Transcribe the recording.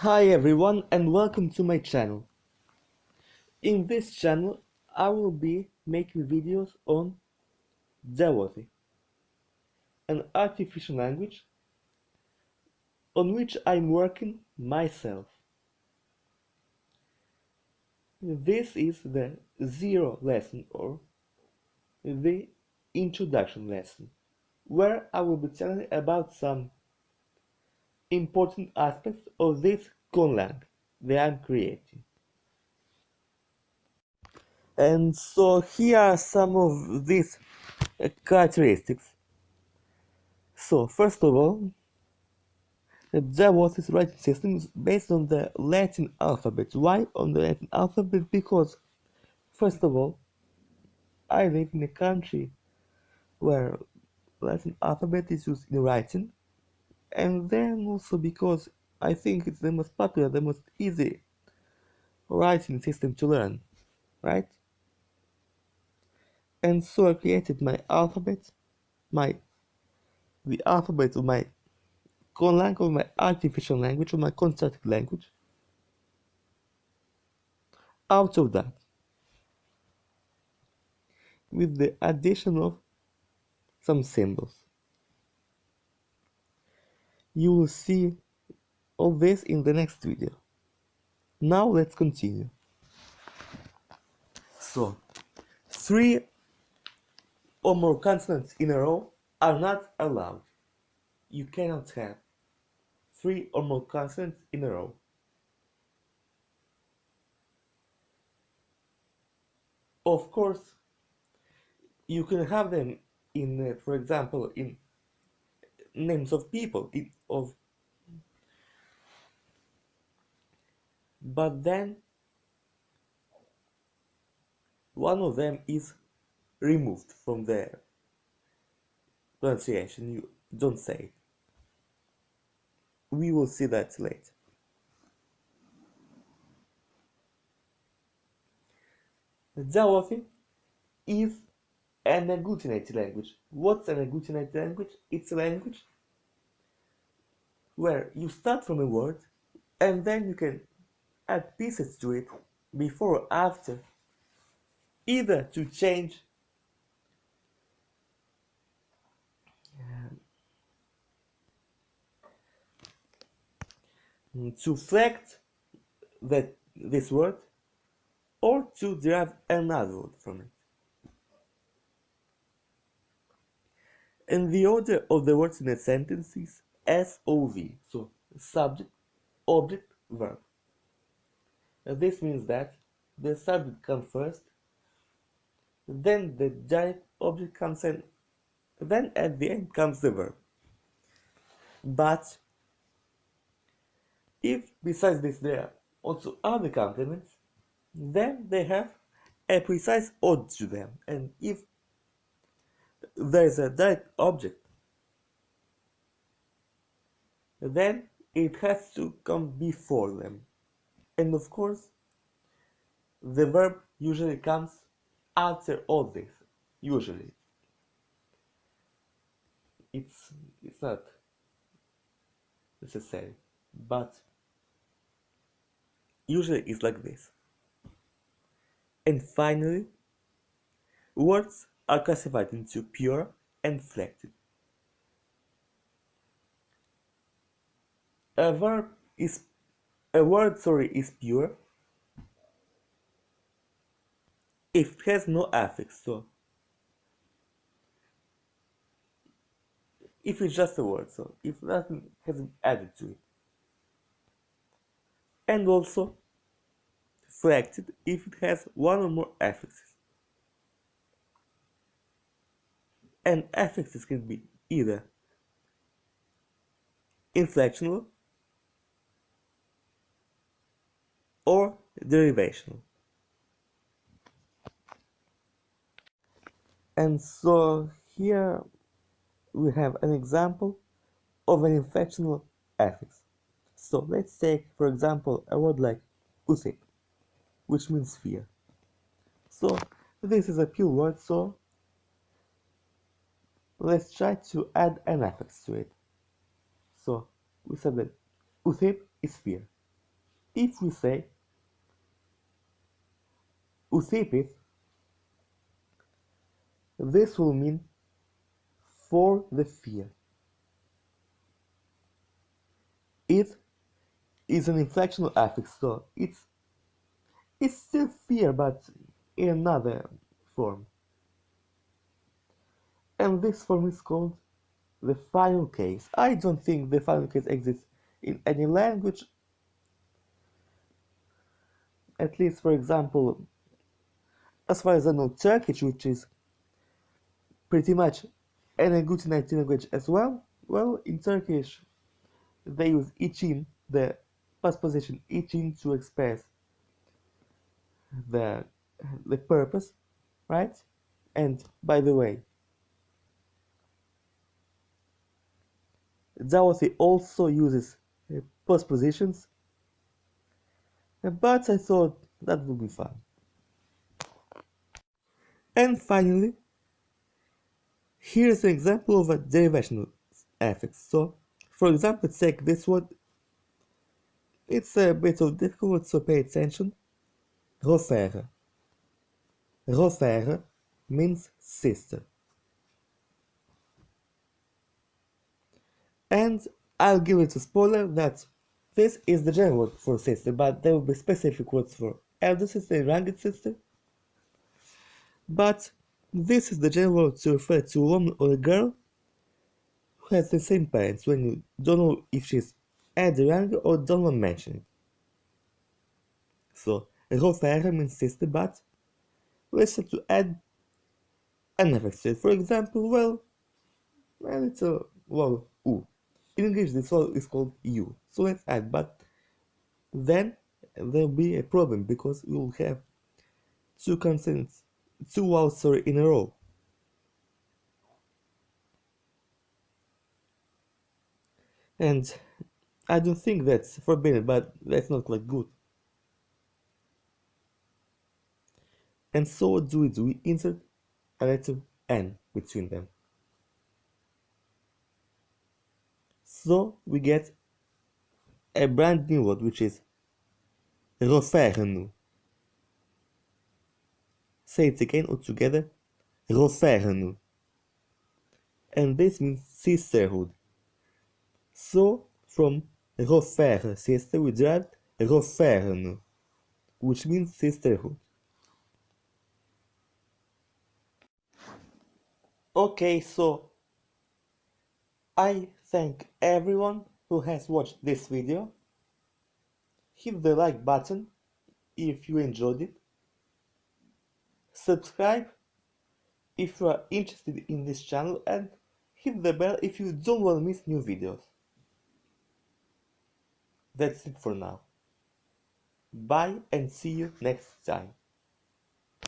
Hi everyone and welcome to my channel. In this channel I will be making videos on Dawothi, an artificial language on which I'm working myself. This is the zero lesson or the introduction lesson, where I will be telling about some important aspects of this conlang that I'm creating. And so here are some of these characteristics. So first of all, the Dawothi writing system is based on the Latin alphabet. Why on the Latin alphabet? Because first of all, I live in a country where Latin alphabet is used in writing, and then also because I think it's the most popular, the most easy writing system to learn, right? And so I created my alphabet, the alphabet of my conlang, of my artificial language, of my constructed language. Out of that, with the addition of some symbols. You will see all this in the next video. Now let's continue. So, 3 or more consonants in a row are not allowed. You cannot have 3 or more consonants in a row. Of course, you can have them in, for example, in names of people, but then one of them is removed from the pronunciation. You don't say it. We will see that later. Dawothi is an agglutinated language. What's an agglutinated language? It's a language where you start from a word and then you can add pieces to it before or after, either to change to flex this word or to derive another word from it. And the order of the words in a sentence is SOV, so subject, object, verb. This means that the subject comes first, then the direct object comes in, then at the end comes the verb. But if besides this there are also other complements, then they have a precise order to them, and if there is a direct object, then it has to come before them. And of course, the verb usually comes after all this. Usually. It's not necessary, but usually it's like this. And finally, words are classified into pure and flected. A word is pure if it has no affix. So if it's just a word, so if nothing has been added to it. And also flected if it has one or more affixes. And affixes can be either inflectional or derivational. And so here we have an example of an inflectional affix. So let's take, for example, a word like uthip, which means fear. So this is a pure word, so let's try to add an affix to it. So we said that uthip is fear. if we say uthipith, this will mean for the fear. It is an inflectional affix, so it's still fear, but in another form. And this form is called the final case. I don't think the final case exists in any language. At least, for example, as far as I know, Turkish, which is pretty much an agglutinative language as well. Well, in Turkish, they use için, the past position için, to express the the purpose, right? And by the way, Dawothi also uses postpositions, but I thought that would be fun. And finally, here's an example of a derivation affix. So, for example, take this one. It's a bit of difficult, so pay attention. Rofere. Rofere means sister. And I'll give it a spoiler that this is the general word for sister, but there will be specific words for elder sister and youngest sister. But this is the general word to refer to a woman or a girl who has the same parents when you don't know if she's elder, younger, or don't want to mention it. So, Rofere means sister, but let's try to add an affix to it. For example, well, it's a well, u. In English, this word is called you. So let's add, but then there'll be a problem because we will have two consonants, two vowels, sorry, in a row. And I don't think that's forbidden, but that's not quite good. And so what do? We insert a letter N between them. So we get a brand new word, which is roferno. Say it again all together, roferno. And this means sisterhood. So from rofer, sister, we derived roferno, which means sisterhood. Okay, so I thank everyone who has watched this video. Hit the like button if you enjoyed it. Subscribe if you are interested in this channel, and hit the bell if you don't want to miss new videos. That's it for now. Bye and see you next time.